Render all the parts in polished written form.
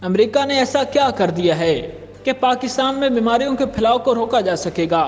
امریکہ نے ایسا کیا کر دیا ہے کہ پاکستان میں بیماریوں کے پھیلاؤ کو روکا جا سکے گا؟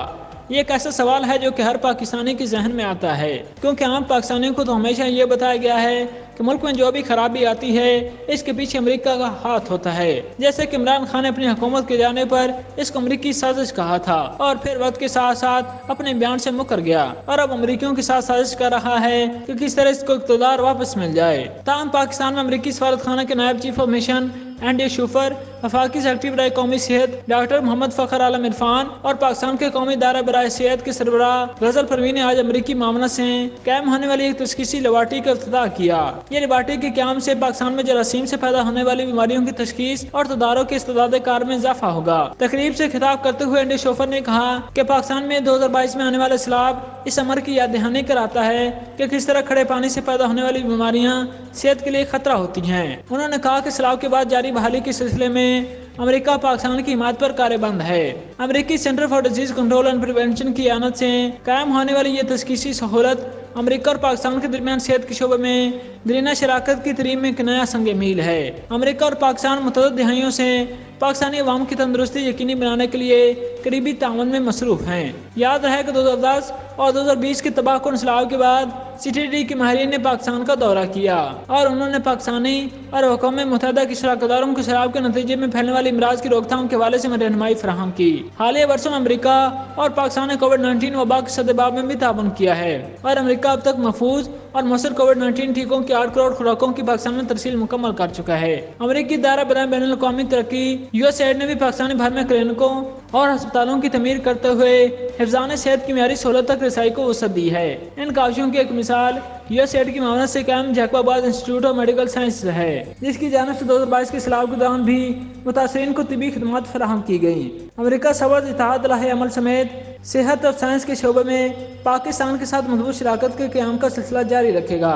یہ ایک ایسا سوال ہے جو کہ ہر پاکستانی کے ذہن میں آتا ہے، کیونکہ عام پاکستانیوں کو تو ہمیشہ یہ بتایا گیا ہے کہ ملک میں جو بھی خرابی آتی ہے اس کے پیچھے امریکہ کا ہاتھ ہوتا ہے، جیسے کہ عمران خان نے اپنی حکومت کے جانے پر اس کو امریکی سازش کہا تھا اور پھر وقت کے ساتھ ساتھ اپنے بیان سے مکر گیا اور اب امریکیوں کے ساتھ سازش کر رہا ہے کہ کس طرح اس کو اقتدار واپس مل جائے۔ تاہم پاکستان میں امریکی سفارت خانہ کے نائب chief of mission Andy Schofer, وفاقی سیکرٹری برائے قومی صحت ڈاکٹر محمد فخر عالم عرفان اور پاکستان کے قومی ادارہ برائے صحت کے سربراہ غزل پروین نے آج امریکی معاونت سے قائم ہونے والی ایک تشخیصی لیبارٹری کا افتتاح کیا۔ یہ لیبارٹری کے قیام سے پاکستان میں جراثیم سے پیدا ہونے والی بیماریوں کی تشخیص اور تدارک کے استعداد کار میں اضافہ ہوگا۔ تقریب سے خطاب کرتے ہوئے اینڈی شوفر نے کہا کہ پاکستان میں 2022 میں آنے والا سیلاب اس امر کی یاد دہانی کراتا ہے کہ کس طرح کھڑے پانی سے پیدا ہونے والی بیماریاں صحت کے لیے خطرہ ہوتی ہیں۔ انہوں نے کہا کہ سیلاب کے بعد جاری بحالی کے سلسلے میں امریکہ پاکستان کی حمایت پر کاربند ہے۔ امریکی centre for disease control and prevention کی اعانت سے قائم ہونے والی یہ تشخیصی سہولت امریکہ اور پاکستان کے درمیان صحت کے شعبے میں دیرینہ شراکت کی ترمیم میں ایک نیا سنگ میل ہے۔ امریکہ اور پاکستان متعدد دہائیوں سے پاکستانی عوام کی تندرستی یقینی بنانے کے لیے قریبی تعاون میں مصروف ہیں۔ یاد رہے کہ 2010 اور 2020 کے تباہ کن سیلاب کے بعد CTD کے ماہرین نے پاکستان کا دورہ کیا اور انہوں نے پاکستانی اور اقوام متحدہ کی شراکت داروں کو سیلاب کے نتیجے میں پھیلنے والی امراض کی روک تھام کے حوالے سے رہنمائی فراہم کی۔ حالیہ برسوں میں امریکہ اور پاکستان نے کووڈ-19 وبا کے سدباب میں بھی تعاون کیا ہے اور امریکہ اب تک محفوظ اور مؤثر کووڈ-19 ٹیکوں کی 8 کروڑ خوراکوں کی پاکستان میں ترسیل مکمل کر چکا ہے۔ امریکی ادارہ برائے بین الاقوامی ترقی USAID نے بھی پاکستانی بھر میں کلینکوں اور ہسپتالوں کی تعمیر کرتے ہوئے حفظان صحت کی معیاری سہولت تک رسائی کو وسعت دی ہے۔ ان کاوشوں کی ایک مثال USAID کی معاونت سے قائم جیکب آباد انسٹیٹیوٹ آف میڈیکل سائنسز ہے، جس کی جانب سے 2022 کے سیلاب کے دوران بھی متاثرین کو طبی خدمات فراہم کی گئیں۔ امریکہ صبر، اتحاد، الہ عمل سمیت صحت اور سائنس کے شعبے میں پاکستان کے ساتھ مضبوط شراکت کے قیام کا سلسلہ جاری رکھے گا۔